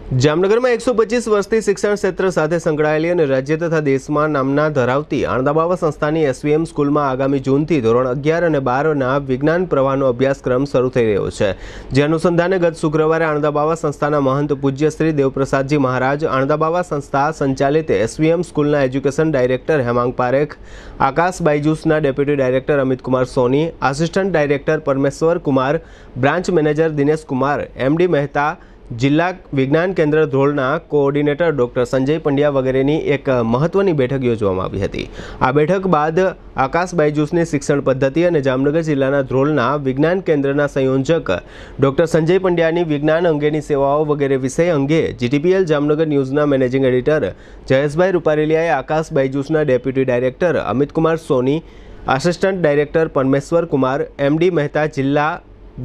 જામનગરમાં 125 વર્ષથી શિક્ષણ ક્ષેત્ર સાથે સંકળાયેલી અને રાજ્ય તથા દેશમાં નામના ધરાવતી આણંદાબાવા સંસ્થાની એસવીએમ સ્કૂલમાં આગામી જૂનથી ધોરણ 11 અને 12ના વિજ્ઞાન પ્રવાહનો અભ્યાસક્રમ શરૂ થઈ રહ્યો છે। જે અનુસંધાને ગત શુક્રવારે આણંદાબાવા સંસ્થાના મહંત પૂજ્ય શ્રી દેવપ્રસાદજી મહારાજ, આણંદાબાવા સંસ્થા સંચાલિત એસવીએમ સ્કૂલના એજ્યુકેશન ડાયરેક્ટર હેમાંગ પારેખ, આકાશ બાયજૂસના deputy director Amit Kumar Soni, assistant director Parmeshwar Kumar, branch manager Dinesh Kumar, MD Mehta, જિલ્લા વિજ્ઞાન કેન્દ્ર ધ્રોળના કોઓર્ડિનેટર ડૉક્ટર સંજય પંડ્યા વગેરેની એક મહત્વની બેઠક યોજવામાં આવી હતી। આ બેઠક બાદ આકાશ બાયજૂસની શિક્ષણ પદ્ધતિ અને જામનગર જિલ્લાના ધ્રોળના વિજ્ઞાન કેન્દ્રના સંયોજક ડૉક્ટર સંજય પંડ્યાની વિજ્ઞાન અંગેની સેવાઓ વગેરે વિષય અંગે જીટીપીએલ જામનગર ન્યૂઝના મેનેજિંગ એડિટર જયેશભાઈ રૂપારેલિયાએ આકાશ બાયજૂસના deputy director Amit Kumar Soni, assistant director Parmeshwar Kumar, MD Mehta, જિલ્લા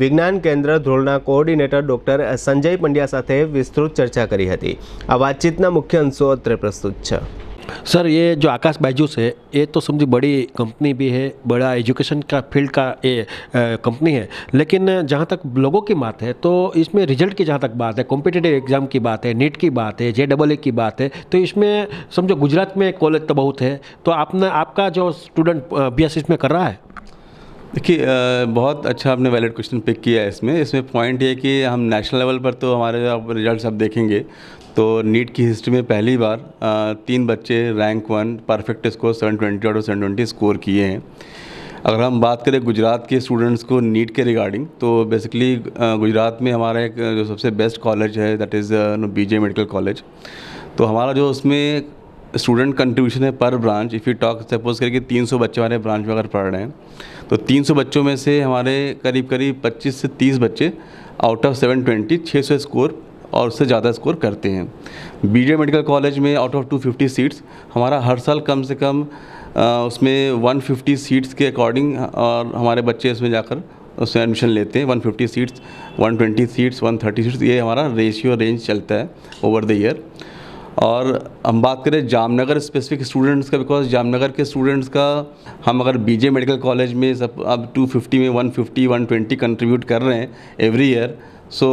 વિજ્ઞાન કેન્દ્ર ધ્રોળના કોઓર્ડિનેટર ડૉક્ટર સંજય પંડ્યા સાથે વિસ્તૃત ચર્ચા કરી હતી। આ વાતચીતના મુખ્ય અંશો અત્રે પ્રસ્તુત છે। सर, ये जो आकाश बायजूस है ये तो समझी बड़ी कंपनी भी है, बड़ा एजुकेशन का फील्ड का ये कंपनी है, लेकिन जहाँ तक लोगों की बात है तो इसमें रिजल्ट की जहाँ तक बात है, कॉम्पिटिटिव एग्जाम की बात है, नीट की बात है, JEE की बात है, तो इसमें समझो गुजरात में कॉलेज तो बहुत है, तो आपका जो स्टूडेंट अभ्यास इसमें कर रहा है। देखिए, बहुत अच्छा आपने वैलिड क्वेश्चन पिक किया है। इसमें पॉइंट ये कि हम नेशनल लेवल पर तो हमारे आप रिजल्ट्स आप देखेंगे तो नीट की हिस्ट्री में पहली बार 3 बच्चे rank 1 perfect score 720 out of 720 score किए हैं। अगर हम बात करें गुजरात के स्टूडेंट्स को नीट के रिगार्डिंग, तो बेसिकली गुजरात में हमारा एक जो सबसे बेस्ट कॉलेज है that is BJ medical college. तो हमारा जो उसमें स्टूडेंट कंट्रीब्यूशन है पर branch, if you talk suppose करके 300 बच्चे हमारे ब्रांच में अगर पढ़ रहे हैं तो 300 बच्चों में से हमारे करीब 25 से 30 बच्चे आउट ऑफ 720 600 स्कोर और उससे ज़्यादा स्कोर करते हैं। BJ मेडिकल कॉलेज में आउट ऑफ 250 सीट्स हमारा हर साल कम से कम उसमें 150 सीट्स के अकॉर्डिंग और हमारे बच्चे उसमें जाकर उसमें एडमिशन लेते हैं। 150 सीट्स, 120 सीट्स, 130 सीट्स, ये हमारा रेशियो रेंज चलता है ओवर द ईयर। और हम बात करें जामनगर स्पेसिफिक स्टूडेंट्स का, बिकॉज जामनगर के स्टूडेंट्स का हम अगर BJ मेडिकल कॉलेज में सब अब 250 में 150 120 कंट्रीब्यूट कर रहे हैं एवरी ईयर, सो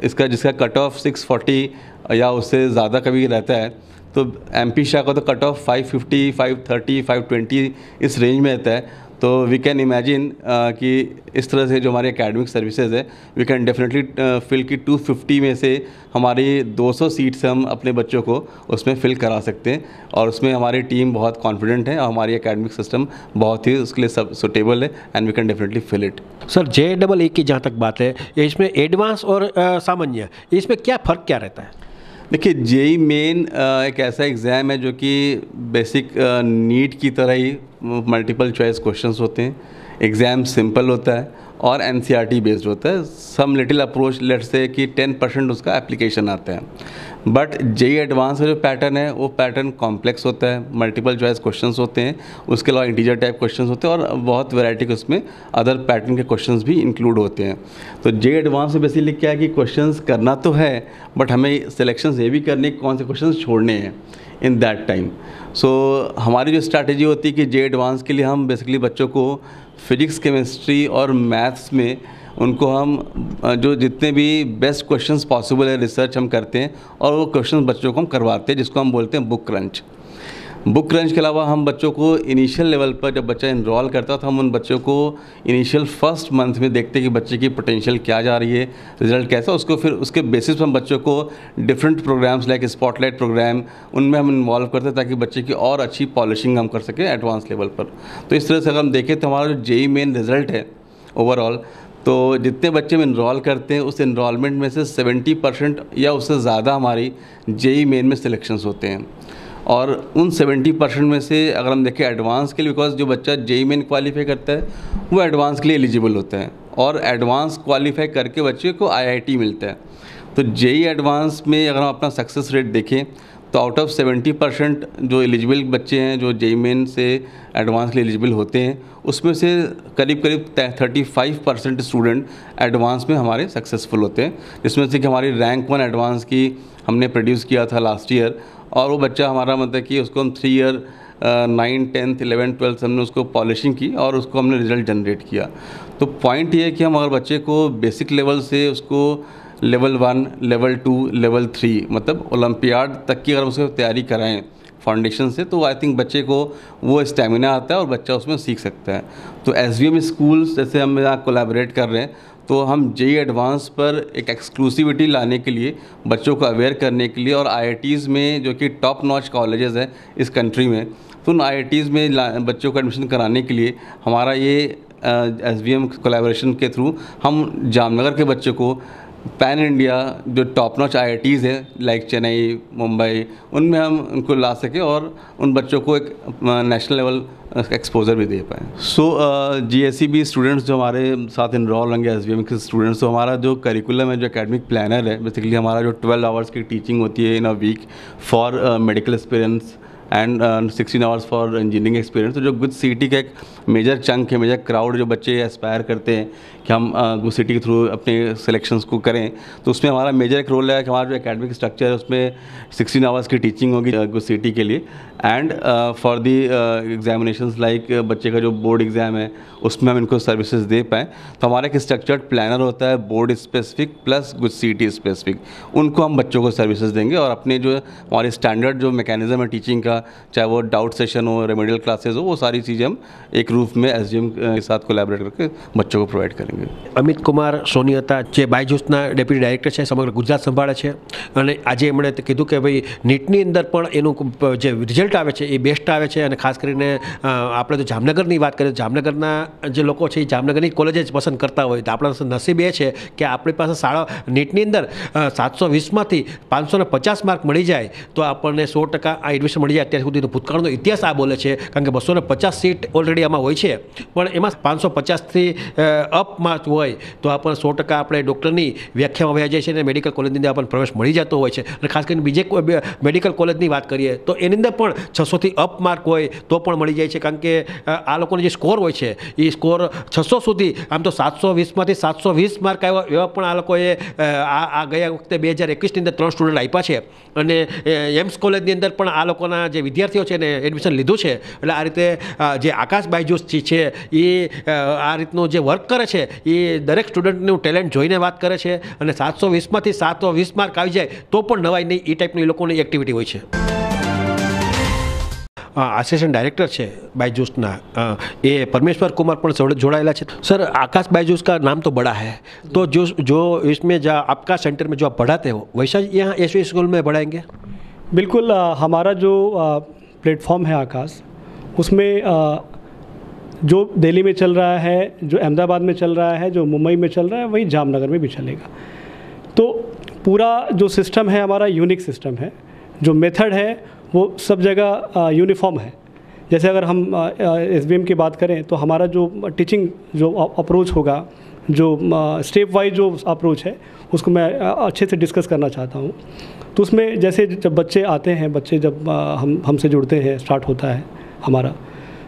इसका जिसका कट ऑफ 640 या उससे ज़्यादा कभी रहता है, तो MP शाह का तो कट ऑफ 550 530 520 इस रेंज में रहता है। तो वी कैन इमेजिन कि इस तरह से जो हमारी एकेडमिक सर्विसेज है वी कैन डेफिनेटली फिल की 250 में से हमारी 200 सीट्स हम अपने बच्चों को उसमें फिल करा सकते हैं, और उसमें हमारी टीम बहुत कॉन्फिडेंट है और हमारी एकेडमिक सिस्टम बहुत ही उसके लिए सब सुटेबल है and we can definitely fill it. Sir, JEE की जहाँ तक बात है, इसमें एडवांस और सामान्य, इसमें क्या फ़र्क क्या रहता है? देखिए, JEE मेन एक ऐसा एग्ज़ाम है जो कि बेसिक नीट की तरह ही मल्टीपल चॉइस क्वेश्चंस होते हैं। एग्ज़ाम सिंपल होता है और NCERT बेस्ड होता है। Some little approach let's say कि 10% उसका एप्लीकेशन आता है। बट JEE एडवांस का जो पैटर्न है वो पैटर्न कॉम्प्लेक्स होता है, मल्टीपल चॉइस क्वेश्चंस होते हैं, उसके अलावा इंटीजर टाइप क्वेश्चंस होते हैं और बहुत वैरायटी के उसमें अदर पैटर्न के क्वेश्चंस भी इंक्लूड होते हैं। तो JEE एडवांस में बेसिकली क्या है कि क्वेश्चंस करना तो है बट हमें सिलेक्शंस ये भी करने कौन से क्वेश्चंस छोड़ने हैं इन दैट टाइम। सो हमारी जो स्ट्रैटेजी होती है कि JEE एडवांस के लिए हम बेसिकली बच्चों को फिजिक्स, केमिस्ट्री और मैथ्स में उनको हम जो जितने भी बेस्ट क्वेश्चंस पॉसिबल है रिसर्च हम करते हैं और वो क्वेश्चंस बच्चों को हम करवाते हैं, जिसको हम बोलते हैं बुक क्रंच। बुक क्रंच के अलावा हम बच्चों को इनिशियल लेवल पर जब बच्चा इनरोल करता है तो हम उन बच्चों को इनिशियल फर्स्ट मंथ में देखते हैं कि बच्चे की पोटेंशियल क्या जा रही है, रिजल्ट कैसा, उसको फिर उसके बेसिस पर हम बच्चों को different programs like spotlight program उनमें हम इन्वॉल्व करते हैं ताकि बच्चे की और अच्छी पॉलिशिंग हम कर सकें एडवांस लेवल पर। तो इस तरह से अगर हम देखें तो हमारा जो JEE मेन रिज़ल्ट है ओवरऑल, तो जितने बच्चे हम इनरोल करते हैं उस इनरोलमेंट में से 70% या उससे ज़्यादा हमारी JEE मेन में सिलेक्शंस होते हैं। और उन 70% में से अगर हम देखें एडवांस के लिए, बिकॉज जो बच्चा JEE मेन क्वालिफाई करता है वो एडवांस के लिए एलिजिबल होता है और एडवांस क्वालिफाई करके बच्चे को IIT मिलता है। तो JEE एडवांस में अगर हम अपना सक्सेस रेट देखें तो आउट ऑफ 70% जो एलिजिबल बच्चे हैं जो JEE मेन से एडवांस के लिए एलिजिबल होते हैं, उसमें से करीब 35% स्टूडेंट एडवांस में हमारे सक्सेसफुल होते हैं, जिसमें से कि हमारी रैंक 1 एडवांस की हमने प्रोड्यूस किया था लास्ट ईयर, और वो बच्चा हमारा मतलब कि उसको हम 3 ईयर 9, 10th, 11th, 12th हमने उसको पॉलिशिंग की और उसको हमने रिज़ल्ट जनरेट किया। तो पॉइंट ये है कि हम अगर बच्चे को बेसिक लेवल से उसको लेवल 1, लेवल 2, लेवल 3, मतलब ओलंपियाड तक की अगर उसको तैयारी कराएं फाउंडेशन से, तो आई थिंक बच्चे को वो स्टेमिना आता है और बच्चा उसमें सीख सकता है। तो SVM स्कूल्स जैसे हम यहाँ कोलैबोरेट कर रहे हैं, तो हम JEE एडवांस पर एक एक्सक्लूसिविटी लाने के लिए, बच्चों को अवेयर करने के लिए, और IITs में जो कि टॉप नॉच कॉलेजेस हैं इस कंट्री में, तो उन IITs में बच्चों को एडमिशन कराने के लिए हमारा ये SVM कोलैबोरेशन के थ्रू हम जामनगर के बच्चों को पैन इंडिया जो टॉप नॉच IITs है लाइक चेन्नई, मुंबई, उनमें हम उनको ला सके और उन बच्चों को एक नेशनल लेवल एक्सपोजर भी दे पाएँ। सो GSEB स्टूडेंट्स जो हमारे साथ इनरोल होंगे SVM के स्टूडेंट्स, तो हमारा जो करिकुलम है, जो एकेडमिक प्लानर है, बेसिकली हमारा जो 12 आवर्स की टीचिंग होती है in a week for medical experience and 16 hours for engineering experience. तो जो गुड सिटी का एक मेजर चंक है, मेजर क्राउड जो बच्चे एस्पायर करते हैं कि हम गुड सिटी के थ्रू अपने सिलेक्शंस को करें, तो उसमें हमारा मेजर एक रोल है कि हमारा जो एकेडमिक स्ट्रक्चर है उसमें 16 आवर्स की टीचिंग होगी गुड सिटी के लिए, and for the examinations like बच्चे का जो बोर्ड एग्ज़ाम है उसमें हम इनको सर्विसेज दे पाएँ। तो हमारा एक स्ट्रक्चर्ड प्लानर होता है board specific plus good city specific, उनको हम बच्चों को सर्विसेज देंगे और अपने जो हमारे स्टैंडर्ड जो मैकेनिज्म है टीचिंग का, चाहे वो डाउट सेशन हो, रेमेडियल क्लासेस हो, वो सारी चीज़ें हम एक रूफ में SVM के साथ कोलैबोरेट करके बच्चों को प्रोवाइड करेंगे। અમિત કુમાર સોની હતા, જે બાયજૂસના ડેપ્યુટી ડાયરેક્ટર છે, સમગ્ર ગુજરાત સંભાળે છે, અને આજે એમણે કીધું કે ભાઈ નીટની અંદર પણ એનું જે રિઝલ્ટ આવે છે એ બેસ્ટ આવે છે, અને ખાસ કરીને આપણે તો જામનગરની વાત કરીએ, જામનગરના જે લોકો છે એ જામનગરની કોલેજ જ પસંદ કરતા હોય, તો આપણા નસીબ એ છે કે આપણી પાસે શાળા નીટની અંદર 720માંથી 550 માર્ક મળી જાય તો આપણને 100% આ એડમિશન મળી જાય। અત્યાર સુધીનો ભૂતકાળનો ઇતિહાસ આ બોલે છે, કારણ કે 250 સીટ ઓલરેડી આમાં હોય છે, પણ એમાં 550થી અપ માર્ક હોય તો આપણને 100% આપણે ડૉક્ટરની વ્યાખ્યામાં વ્યા જાય છે અને મેડિકલ કોલેજની અંદર આપણને પ્રવેશ મળી જતો હોય છે। અને ખાસ કરીને બીજે કોઈ મેડિકલ કોલેજની વાત કરીએ તો એની અંદર પણ 600થી અપ માર્ક હોય તો પણ મળી જાય છે, કારણ કે આ લોકોનો જે સ્કોર હોય છે એ સ્કોર 600 સુધી, આમ તો 720માંથી 720 માર્ક આવ્યા એવા પણ આ લોકોએ આ ગયા વખતે 2021ની અંદર 3 સ્ટુડન્ટ આપ્યા છે, અને એમ્સ કોલેજની અંદર પણ આ લોકોના જે વિદ્યાર્થીઓ છે એને એડમિશન લીધું છે। એટલે આ રીતે જે આકાશ બાયજૂસ છે એ આ રીતનું જે વર્ક કરે છે એ દરેક સ્ટુડન્ટનું ટેલેન્ટ જોઈને વાત કરે છે, અને 720માંથી 720 માર્ક આવી જાય તો પણ નવાઈ નહીં, એ ટાઈપની એ લોકોની એક્ટિવિટી હોય છે। આસિસ્ટન્ટ ડાયરેક્ટર છે बायजूस ना ये परमेश्वर कुमार पण जोड़ाયેલા છે। सर आकाश बायजूस का नाम तो बड़ा है, तो जो इसमें जो आपका सेंटर में जो आप पढ़ाते हो वैसा यहाँ SVM स्कूल में पढ़ाएंगे? बिल्कुल, हमारा जो प्लेटफॉर्म है आकाश, उसमें जो दिल्ली में चल रहा है, जो अहमदाबाद में चल रहा है, जो मुंबई में चल रहा है, वही जामनगर में भी चलेगा। तो पूरा जो सिस्टम है हमारा यूनिक सिस्टम है, जो मेथड है वो सब जगह यूनिफॉर्म है। जैसे अगर हम SVM की बात करें तो हमारा जो टीचिंग जो अप्रोच होगा, जो स्टेप वाइज जो अप्रोच है, उसको मैं अच्छे से डिस्कस करना चाहता हूँ। तो उसमें जैसे जब बच्चे आते हैं, बच्चे जब हमसे जुड़ते हैं, स्टार्ट होता है हमारा,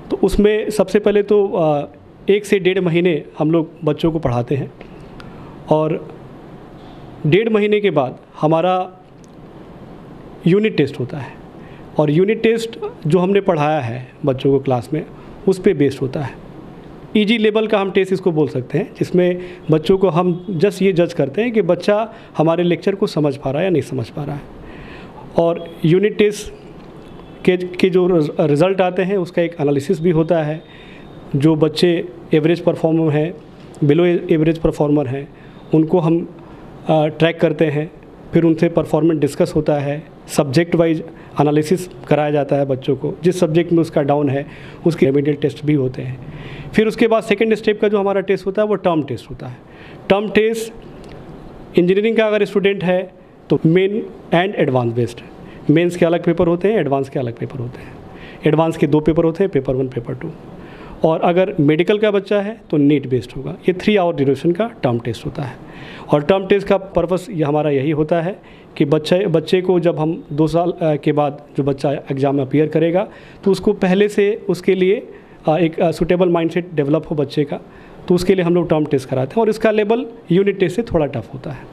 तो उसमें सबसे पहले तो 1 से 1.5 महीने हम लोग बच्चों को पढ़ाते हैं, और 1.5 महीने के बाद हमारा यूनिट टेस्ट होता है, और यूनिट टेस्ट जो हमने पढ़ाया है बच्चों को क्लास में उस पे बेस्ड होता है। EG लेवल का हम टेस्ट इसको बोल सकते हैं, जिसमें बच्चों को हम जस्ट ये जज करते हैं कि बच्चा हमारे लेक्चर को समझ पा रहा है या नहीं समझ पा रहा है। और यूनिट टेस्ट के जो रिज़ल्ट आते हैं उसका एक एनालिसिस भी होता है। जो बच्चे एवरेज परफॉर्मर हैं, बिलो एवरेज परफॉर्मर हैं, उनको हम ट्रैक करते हैं, फिर उनसे परफॉर्मेंस डिस्कस होता है, सब्जेक्ट वाइज एनालिसिस कराया जाता है बच्चों को, जिस सब्जेक्ट में उसका डाउन है उसके रेमेडियल टेस्ट भी होते हैं। फिर उसके बाद सेकेंड स्टेप का जो हमारा टेस्ट होता है वो टर्म टेस्ट होता है। टर्म टेस्ट इंजीनियरिंग का अगर स्टूडेंट है तो मेन एंड एडवांस बेस्ड है। मेंस के अलग पेपर होते हैं, एडवांस के अलग पेपर होते हैं। एडवांस के 2 पेपर होते हैं, पेपर 1 पेपर 2। और अगर मेडिकल का बच्चा है तो नीट बेस्ड होगा। ये 3 आवर ड्यूरेशन का टर्म टेस्ट होता है। और टर्म टेस्ट का पर्पस हमारा यही होता है कि बच्चे को जब हम 2 साल के बाद जो बच्चा एग्ज़ाम में अपीयर करेगा तो उसको पहले से उसके लिए एक सूटेबल माइंडसेट डेवलप हो बच्चे का, तो उसके लिए हम लोग टर्म टेस्ट कराते हैं, और इसका लेवल यूनिट टेस्ट से थोड़ा टफ होता है।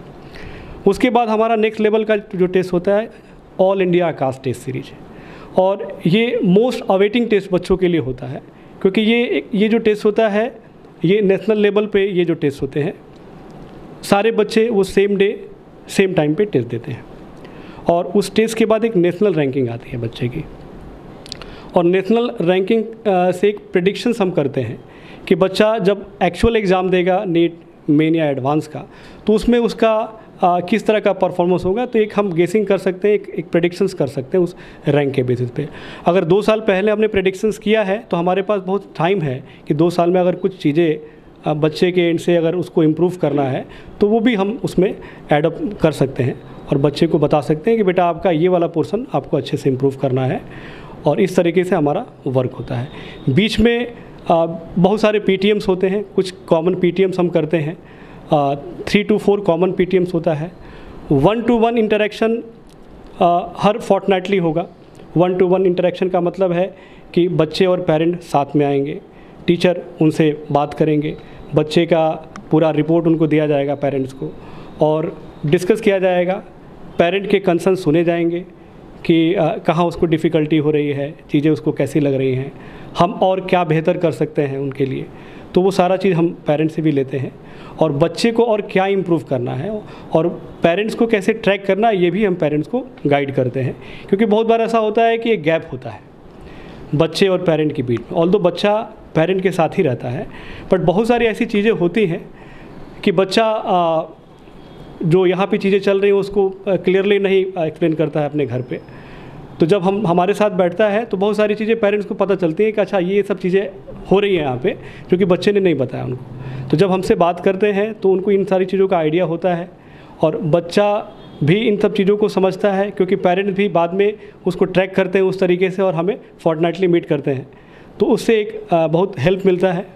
उसके बाद हमारा नेक्स्ट लेवल का जो टेस्ट होता है ऑल इंडिया आकाश टेस्ट सीरीज है, और ये मोस्ट अवेटिंग टेस्ट बच्चों के लिए होता है, क्योंकि ये जो टेस्ट होता है ये नेशनल लेवल पे ये जो टेस्ट होते हैं, सारे बच्चे वो सेम डे सेम टाइम पे टेस्ट देते हैं। और उस टेस्ट के बाद एक नेशनल रैंकिंग आती है बच्चे की, और नेशनल रैंकिंग से एक प्रेडिक्शंस हम करते हैं कि बच्चा जब एक्चुअल एग्ज़ाम देगा नीट, मेन या एडवांस का, तो उसमें उसका किस तरह का परफॉर्मेंस होगा। तो एक हम गेसिंग कर सकते हैं, एक प्रेडिक्शंस कर सकते हैं उस रैंक के बेसिस पे। अगर 2 साल पहले हमने प्रेडिक्शंस किया है तो हमारे पास बहुत टाइम है कि 2 साल में अगर कुछ चीज़ें बच्चे के एंड से अगर उसको इम्प्रूव करना है तो वो भी हम उसमें एडअप कर सकते हैं और बच्चे को बता सकते हैं कि बेटा आपका ये वाला पोर्शन आपको अच्छे से इम्प्रूव करना है। और इस तरीके से हमारा वर्क होता है। बीच में बहुत सारे PTMs होते हैं, कुछ कॉमन PTMs हम करते हैं। 3 to 4 कॉमन PTMs होता है। 1-to-1 इंटरेक्शन हर फोर्टनाइटली होगा। 1-to-1 इंटरेक्शन का मतलब है कि बच्चे और पेरेंट साथ में आएंगे, टीचर उनसे बात करेंगे, बच्चे का पूरा रिपोर्ट उनको दिया जाएगा पेरेंट्स को, और डिस्कस किया जाएगा। पेरेंट के कंसर्न सुने जाएंगे कि कहाँ उसको डिफ़िकल्टी हो रही है, चीज़ें उसको कैसी लग रही हैं, हम और क्या बेहतर कर सकते हैं उनके लिए। तो वो सारा चीज़ हम पेरेंट्स से भी लेते हैं, और बच्चे को और क्या इम्प्रूव करना है और पेरेंट्स को कैसे ट्रैक करना है, ये भी हम पेरेंट्स को गाइड करते हैं। क्योंकि बहुत बार ऐसा होता है कि एक गैप होता है बच्चे और पेरेंट के बीच में, ऑल्दो बच्चा पेरेंट के साथ ही रहता है, बट बहुत सारी ऐसी चीज़ें होती हैं कि बच्चा जो यहाँ पे चीज़ें चल रही हैं उसको क्लियरली नहीं एक्सप्लेन करता है अपने घर पे। तो जब हम हमारे साथ बैठता है तो बहुत सारी चीज़ें पेरेंट्स को पता चलती हैं कि अच्छा ये सब चीज़ें हो रही हैं यहाँ पे, जो कि बच्चे ने नहीं बताया उनको। तो जब हमसे बात करते हैं तो उनको इन सारी चीज़ों का आइडिया होता है, और बच्चा भी इन सब चीज़ों को समझता है, क्योंकि पेरेंट्स भी बाद में उसको ट्रैक करते हैं उस तरीके से, और हमें फोर्टनाइटली मीट करते हैं। तो उससे एक बहुत हेल्प मिलता है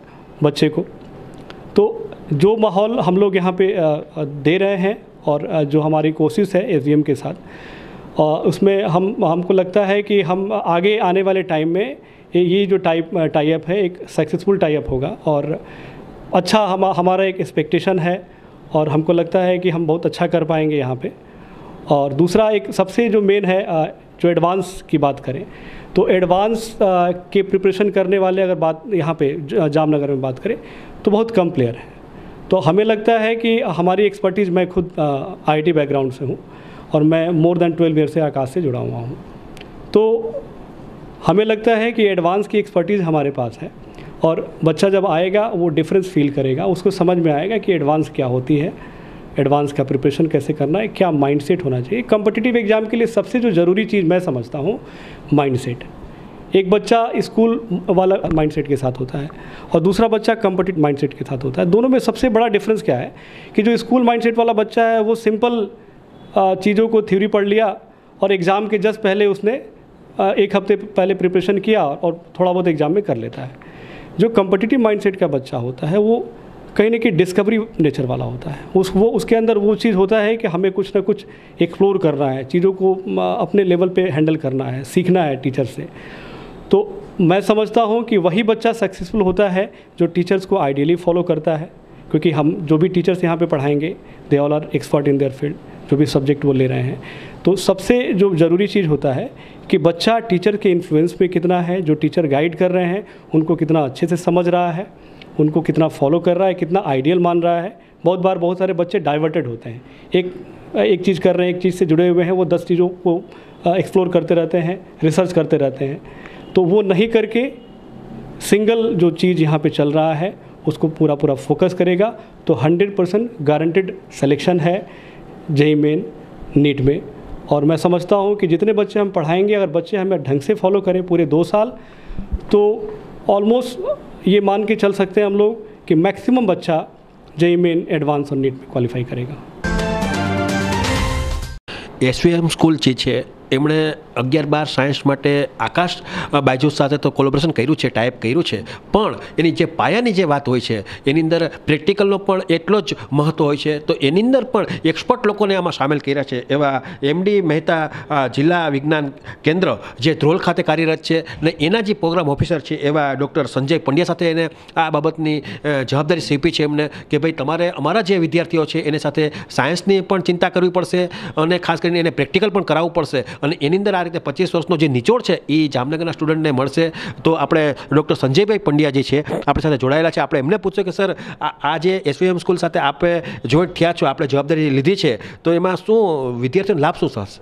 बच्चे को। तो जो माहौल हम लोग यहाँ पे दे रहे हैं, और जो हमारी कोशिश है SVM के साथ, उसमें हमको लगता है कि हम आगे आने वाले टाइम में ये जो टाई अप है एक सक्सेसफुल टाई अप होगा, और अच्छा हमारा एक एक्सपेक्टेशन है, और हमको लगता है कि हम बहुत अच्छा कर पाएंगे यहाँ पे। और दूसरा एक सबसे जो मेन है, जो एडवांस की बात करें तो एडवांस के प्रिपरेशन करने वाले अगर बात यहाँ पे जामनगर में बात करें तो बहुत कम प्लेयर हैं। तो हमें लगता है कि हमारी एक्सपर्टीज़, मैं खुद IT बैकग्राउंड से हूँ और मैं मोर देन 12 ईयर से आकाश से जुड़ा हुआ हूँ, तो हमें लगता है कि एडवांस की एक्सपर्टीज़ हमारे पास है, और बच्चा जब आएगा वो डिफरेंस फील करेगा, उसको समझ में आएगा कि एडवांस क्या होती है, एडवांस का प्रिपरेशन कैसे करना है, क्या माइंडसेट होना चाहिए। कॉम्पिटिटिव एग्ज़ाम के लिए सबसे जो ज़रूरी चीज़ मैं समझता हूँ, माइंडसेट। एक बच्चा स्कूल वाला माइंडसेट के साथ होता है और दूसरा बच्चा कॉम्पिटिटिव माइंडसेट के साथ होता है। दोनों में सबसे बड़ा डिफरेंस क्या है कि जो स्कूल माइंडसेट वाला बच्चा है वो सिंपल चीज़ों को थ्योरी पढ़ लिया और एग्ज़ाम के जस्ट पहले उसने 1 हफ्ते पहले प्रिपरेशन किया और थोड़ा बहुत एग्ज़ाम में कर लेता है। जो कॉम्पिटिटिव माइंडसेट का बच्चा होता है वो कहीं ना कहीं डिस्कवरी नेचर वाला होता है। उसके अंदर वो चीज़ होता है कि हमें कुछ ना कुछ एक्सप्लोर करना है, चीज़ों को अपने लेवल पे हैंडल करना है, सीखना है टीचर से। तो मैं समझता हूँ कि वही बच्चा सक्सेसफुल होता है जो टीचर्स को आइडियली फॉलो करता है, क्योंकि हम जो भी टीचर्स यहाँ पे पढ़ाएंगे they all are expert in their field, जो भी सब्जेक्ट वो ले रहे हैं। तो सबसे जो ज़रूरी चीज़ होता है कि बच्चा टीचर के इन्फ्लुएंस में कितना है, जो टीचर गाइड कर रहे हैं उनको कितना अच्छे से समझ रहा है, उनको कितना फॉलो कर रहा है, कितना आइडियल मान रहा है। बहुत बार बहुत सारे बच्चे डाइवर्टेड होते हैं, एक चीज़ कर रहे हैं, एक चीज़ से जुड़े हुए हैं, वो 10 चीज़ों को एक्सप्लोर करते रहते हैं, रिसर्च करते रहते हैं। तो वो नहीं करके सिंगल जो चीज़ यहाँ पे चल रहा है उसको पूरा फोकस करेगा तो 100% गारंटेड सिलेक्शन है JEE मेन नीट में। और मैं समझता हूँ कि जितने बच्चे हम पढ़ाएंगे, अगर बच्चे हमें ढंग से फॉलो करें पूरे 2 साल, तो ऑलमोस्ट ये मान के चल सकते हैं हम लोग कि मैक्सिमम बच्चा JEE मेन, एडवांस और नीट में क्वालिफाई करेगा। SVM સ્કૂલ જે છે એમણે 11-12 સાયન્સ માટે આકાશ બાયજૂસ સાથે તો કોલેબોરેશન કર્યું છે, ટાઈપ કર્યું છે, પણ એની જે પાયાની જે વાત હોય છે એની અંદર પ્રેક્ટિકલનો પણ એટલો જ મહત્ત્વ હોય છે। તો એની અંદર પણ એક્સપર્ટ લોકોને આમાં સામેલ કર્યા છે, એવા MD મહેતા જિલ્લા વિજ્ઞાન કેન્દ્ર જે ધ્રોલ ખાતે કાર્યરત છે ને એના જે પ્રોગ્રામ ઓફિસર છે એવા ડૉક્ટર સંજય પંડ્યા સાથે એને આ બાબતની જવાબદારી સોંપી છે એમને કે ભાઈ તમારે અમારા જે વિદ્યાર્થીઓ છે એને સાથે સાયન્સની પણ ચિંતા કરવી પડશે અને ખાસ કરીને એને પ્રેક્ટિકલ પણ કરાવવું પડશે અને એની અંદર આ રીતે 25 વર્ષનો જે નિચોડ છે એ જામનગરના સ્ટુડન્ટને મળશે. તો આપણે ડૉક્ટર સંજયભાઈ પંડ્યા જે છે આપણી સાથે જોડાયેલા છે. આપણે એમને પૂછ્યું કે સર આ જે SVM સ્કૂલ સાથે આપણે જોઈન્ટ થયા છો, આપણે જવાબદારી લીધી છે, તો એમાં શું વિદ્યાર્થીઓને લાભ શું થશે?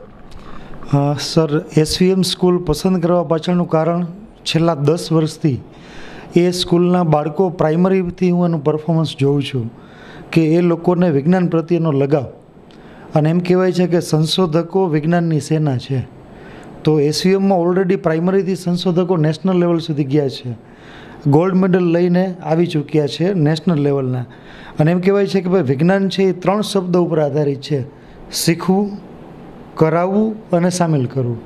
સર, SVM સ્કૂલ પસંદ કરવા પાછળનું કારણ છેલ્લા 10 વર્ષથી એ સ્કૂલના બાળકો પ્રાઇમરીથી હું એનું પરફોર્મન્સ જોઉં છું કે એ લોકોને વિજ્ઞાન પ્રત્યેનો લગાવ, અને એમ કહેવાય છે કે સંશોધકો વિજ્ઞાનની સેના છે. તો SVMમાં ઓલરેડી પ્રાઇમરીથી સંશોધકો નેશનલ લેવલ સુધી ગયા છે, ગોલ્ડ મેડલ લઈને આવી ચૂક્યા છે નેશનલ લેવલના. અને એમ કહેવાય છે કે ભાઈ વિજ્ઞાન છે એ 3 શબ્દો ઉપર આધારિત છે: શીખવું, કરાવવું અને સામેલ કરવું.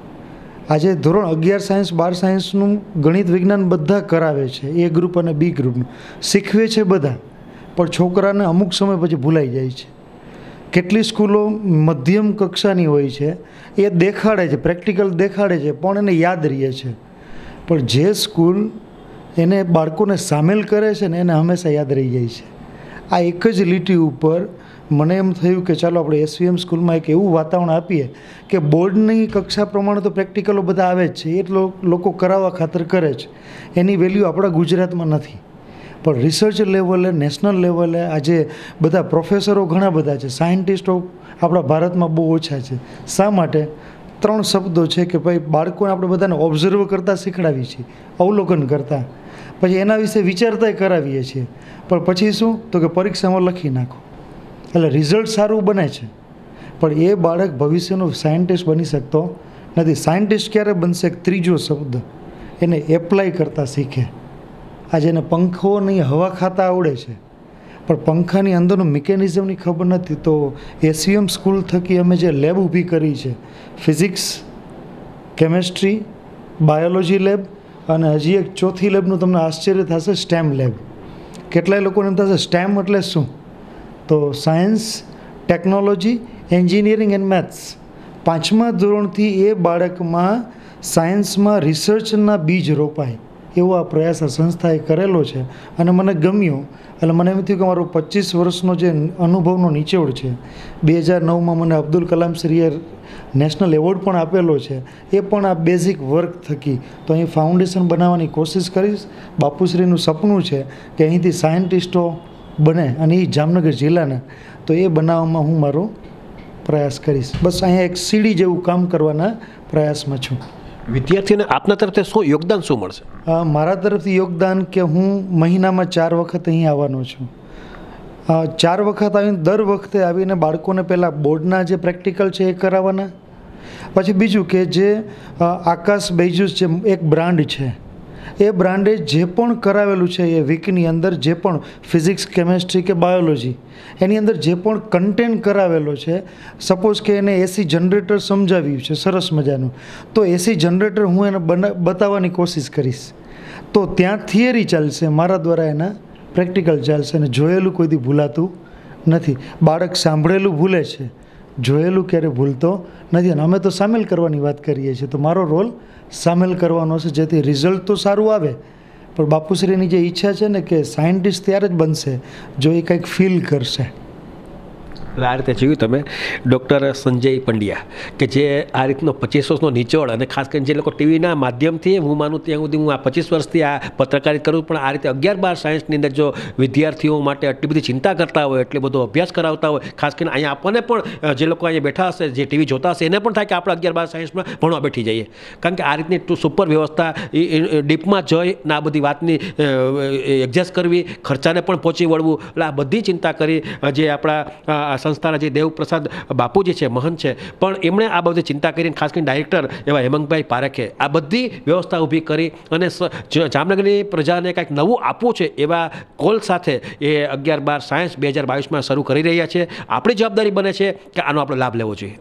આજે ધોરણ 11 સાયન્સ 12 સાયન્સનું ગણિત વિજ્ઞાન બધા કરાવે છે, A ગ્રુપ અને B ગ્રુપનું શીખવે છે બધા, પણ છોકરાને અમુક સમય પછી ભૂલાઈ જાય છે. કેટલી સ્કૂલો મધ્યમ કક્ષાની હોય છે, એ દેખાડે છે, પ્રેક્ટિકલ દેખાડે છે, પણ એને યાદ રહે છે. પણ જે સ્કૂલ એને બાળકોને સામેલ કરે છે ને એને હંમેશા યાદ રહી જાય છે. આ એક જ લીટી ઉપર મને એમ થયું કે ચાલો આપણે SVM સ્કૂલમાં એક એવું વાતાવરણ આપીએ કે બોર્ડની કક્ષા પ્રમાણે તો પ્રેક્ટિકલો બધા આવે જ છે, એ લોકો કરાવવા ખાતર કરે છે, એની વેલ્યુ આપણા ગુજરાતમાં નથી. પણ રિસર્ચ લેવલે, નેશનલ લેવલે આજે બધા પ્રોફેસરો ઘણા બધા છે, સાયન્ટિસ્ટો આપણા ભારતમાં બહુ ઓછા છે. શા માટે? 3 શબ્દો છે કે ભાઈ બાળકોને આપણે બધાને ઓબ્ઝર્વ કરતાં શીખડાવીએ છીએ, અવલોકન કરતાં, પછી એના વિશે વિચારતાય કરાવીએ છીએ, પણ પછી શું તો કે પરીક્ષામાં લખી નાખો, એટલે રિઝલ્ટ સારું બને છે, પણ એ બાળક ભવિષ્યનો સાયન્ટિસ્ટ બની શકતો નથી. સાયન્ટિસ્ટ ક્યારે બનશે? ત્રીજો શબ્દ, એને એપ્લાય કરતાં શીખે. આજે એને પંખો નહીં, હવા ખાતા આવડે છે, પણ પંખાની અંદરનું મિકેનિઝમની ખબર નથી. તો SVM સ્કૂલ થકી અમે જે લેબ ઊભી કરી છે, ફિઝિક્સ, કેમેસ્ટ્રી, બાયોલોજી લેબ, અને હજી એક ચોથી લેબનું તમને આશ્ચર્ય થશે, સ્ટેમ લેબ. કેટલાય લોકોને એમ થશે સ્ટેમ એટલે શું? તો science, technology, engineering and maths. 5મા ધોરણથી એ બાળકમાં સાયન્સમાં રિસર્ચના બીજ રોપાય એવો આ પ્રયાસ આ સંસ્થાએ કરેલો છે, અને મને ગમ્યો. એટલે મને એમ થયું કે મારો 25 વર્ષનો જે અનુભવનો નિચોડ છે, 2009માં મને અબ્દુલ કલામ શ્રીએ નેશનલ એવોર્ડ પણ આપેલો છે, એ પણ આ બેઝિક વર્ક થકી તો અહીં ફાઉન્ડેશન બનાવવાની કોશિશ કરીશ. બાપુશ્રીનું સપનું છે કે અહીંથી સાયન્ટિસ્ટો બને, અને એ જામનગર જિલ્લાના, તો એ બનાવવામાં હું મારો પ્રયાસ કરીશ. બસ અહીંયા એક સીડી જેવું કામ કરવાના પ્રયાસમાં છું. વિદ્યાર્થીઓને આપના તરફથી શું યોગદાન શું મળશે? મારા તરફથી યોગદાન કે હું મહિનામાં 4 વખત અહીં આવવાનો છું. 4 વખત આવીને દર વખતે આવીને બાળકોને પહેલાં બોર્ડના જે પ્રેક્ટિકલ છે એ કરાવવાના, પછી બીજું કે જે આકાશ બૈજૂસ જે એક બ્રાન્ડ છે, એ બ્રાન્ડે જે પણ કરાવેલું છે એ વીકની અંદર, જે પણ ફિઝિક્સ, કેમેસ્ટ્રી કે બાયોલોજી, એની અંદર જે પણ કન્ટેન્ટ કરાવેલો છે, સપોઝ કે એને AC જનરેટર સમજાવ્યું છે સરસ મજાનું, તો AC જનરેટર હું એને બતાવવાની કોશિશ કરીશ. તો ત્યાં થિયરી ચાલશે, મારા દ્વારા એના પ્રેક્ટિકલ ચાલશે, અને જોયેલું કોઈથી ભૂલાતું નથી. બાળક સાંભળેલું ભૂલે છે, જોયેલું ક્યારે ભૂલતો નથી. અને અમે તો સામેલ કરવાની વાત કરીએ છીએ, તો મારો રોલ સામેલ કરવાનો છે, જેથી રિઝલ્ટ તો સારું આવે, પણ બાપુશ્રીની જે ઈચ્છા છે ને કે સાયન્ટિસ્ટ ત્યારે જ બનશે જો એ કંઈક ફીલ કરશે. આ રીતે જોયું તમે ડૉક્ટર સંજય પંડ્યા કે જે આ રીતનો 25 વર્ષનો નિચોડ, અને ખાસ કરીને જે લોકો ટીવીના માધ્યમથી, હું માનું ત્યાં સુધી હું આ 25 વર્ષથી આ પત્રકારિત કરું, પણ આ રીતે 11-12 સાયન્સની અંદર જો વિદ્યાર્થીઓ માટે આટલી બધી ચિંતા કરતા હોય, એટલો બધો અભ્યાસ કરાવતા હોય, ખાસ કરીને અહીંયા આપણને પણ જે લોકો અહીંયા બેઠા હશે, જે ટીવી જોતા હશે, એને પણ થાય કે આપણે 11-12 સાયન્સમાં ભણવા બેઠી જઈએ, કારણ કે આ રીતની સુપર વ્યવસ્થા ડીપમાં જઈ ને આ બધી વાતની એડજસ્ટ કરવી, ખર્ચાને પણ પહોંચી વળવું, એટલે આ બધી ચિંતા કરી જે આપણા સંસ્થાના જે દેવપ્રસાદ બાપુ જે છે, મહંત છે, પણ એમણે આ બધી ચિંતા કરીને ખાસ કરીને ડાયરેક્ટર એવા હેમંતભાઈ પારેખે આ બધી વ્યવસ્થા ઊભી કરી અને જામનગરની પ્રજાને કંઈક નવું આપવું છે એવા કોલ સાથે એ 11-12 સાયન્સ 2022માં શરૂ કરી રહ્યા છે. આપણી જવાબદારી બને છે કે આનો આપણે લાભ લેવો જોઈએ.